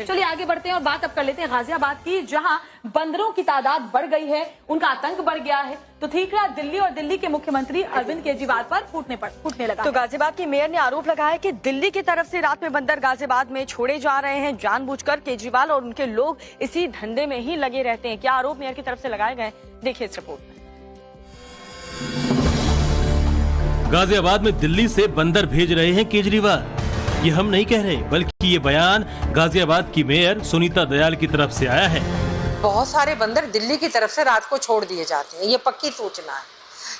चलिए आगे बढ़ते हैं और बात अब कर लेते हैं गाजियाबाद की, जहां बंदरों की तादाद बढ़ गई है, उनका आतंक बढ़ गया है। तो ठीकरा दिल्ली और दिल्ली के मुख्यमंत्री अरविंद केजरीवाल पर फूटने लगा। तो गाजियाबाद की मेयर ने आरोप लगाया कि दिल्ली की तरफ से रात में बंदर गाजियाबाद में छोड़े जा रहे हैं। जानबूझकर केजरीवाल और उनके लोग इसी धंधे में ही लगे रहते हैं। क्या आरोप मेयर की तरफ से लगाए गए, देखिए इस रिपोर्ट में। गाजियाबाद में दिल्ली से बंदर भेज रहे हैं केजरीवाल। ये हम नहीं कह रहे, बल्कि ये बयान गाजियाबाद की मेयर सुनीता दयाल की तरफ से आया है। बहुत सारे बंदर दिल्ली की तरफ से रात को छोड़ दिए जाते हैं, ये पक्की सूचना है।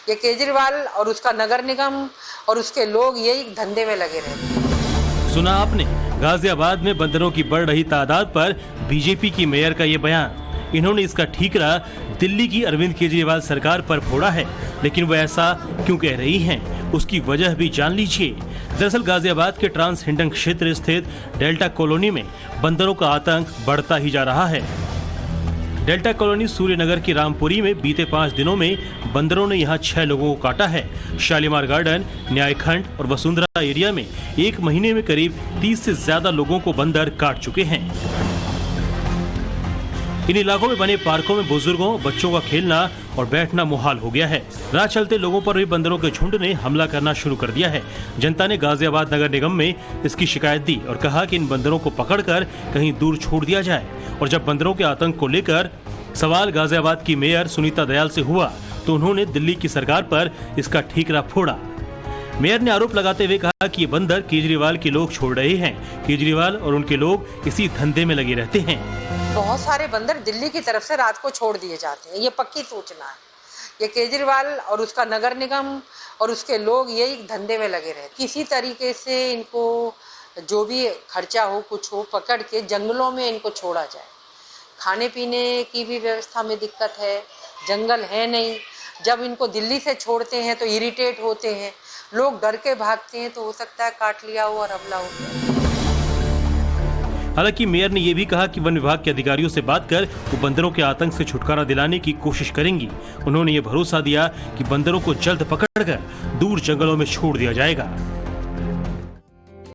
ये केजरीवाल और उसका नगर निगम और उसके लोग यही धंधे में लगे रहते हैं। सुना आपने, गाजियाबाद में बंदरों की बढ़ रही तादाद पर बीजेपी की मेयर का ये बयान। इन्होंने इसका ठीकरा दिल्ली की अरविंद केजरीवाल सरकार पर फोड़ा है, लेकिन वो ऐसा क्यों कह रही हैं, उसकी वजह भी जान लीजिए। दरअसल गाजियाबाद के ट्रांस हिंडन क्षेत्र स्थित डेल्टा कॉलोनी में बंदरों का आतंक बढ़ता ही जा रहा है। डेल्टा कॉलोनी सूर्यनगर की रामपुरी में बीते 5 दिनों में बंदरों ने यहां 6 लोगों को काटा है। शालीमार गार्डन, न्यायखंड और वसुंधरा एरिया में 1 महीने में करीब 30 से ज्यादा लोगों को बंदर काट चुके हैं। इन इलाकों में बने पार्कों में बुजुर्गों, बच्चों का खेलना और बैठना मुहाल हो गया है। राह चलते लोगों पर भी बंदरों के झुंड ने हमला करना शुरू कर दिया है। जनता ने गाजियाबाद नगर निगम में इसकी शिकायत दी और कहा कि इन बंदरों को पकड़कर कहीं दूर छोड़ दिया जाए। और जब बंदरों के आतंक को लेकर सवाल गाजियाबाद की मेयर सुनीता दयाल से हुआ, तो उन्होंने दिल्ली की सरकार पर इसका ठीकरा फोड़ा। मेयर ने आरोप लगाते हुए कहा कि ये बंदर केजरीवाल के लोग छोड़ रहे हैं। केजरीवाल और उनके लोग इसी धंधे में लगे रहते हैं। बहुत सारे बंदर दिल्ली की तरफ से रात को छोड़ दिए जाते हैं, ये पक्की सूचना है। ये केजरीवाल और उसका नगर निगम और उसके लोग यही धंधे में लगे रहते। किसी तरीके से इनको जो भी खर्चा हो, कुछ हो, पकड़ के जंगलों में इनको छोड़ा जाए। खाने पीने की भी व्यवस्था में दिक्कत है, जंगल है नहीं। जब इनको दिल्ली से छोड़ते हैं तो इरिटेट होते हैं, लोग डर के भागते हैं, तो हो सकता है काट लिया हो और हमला हो गया। हालांकि मेयर ने यह भी कहा कि वन विभाग के अधिकारियों से बात कर वो बंदरों के आतंक से छुटकारा दिलाने की कोशिश करेंगी। उन्होंने ये भरोसा दिया कि बंदरों को जल्द पकड़कर दूर जंगलों में छोड़ दिया जाएगा।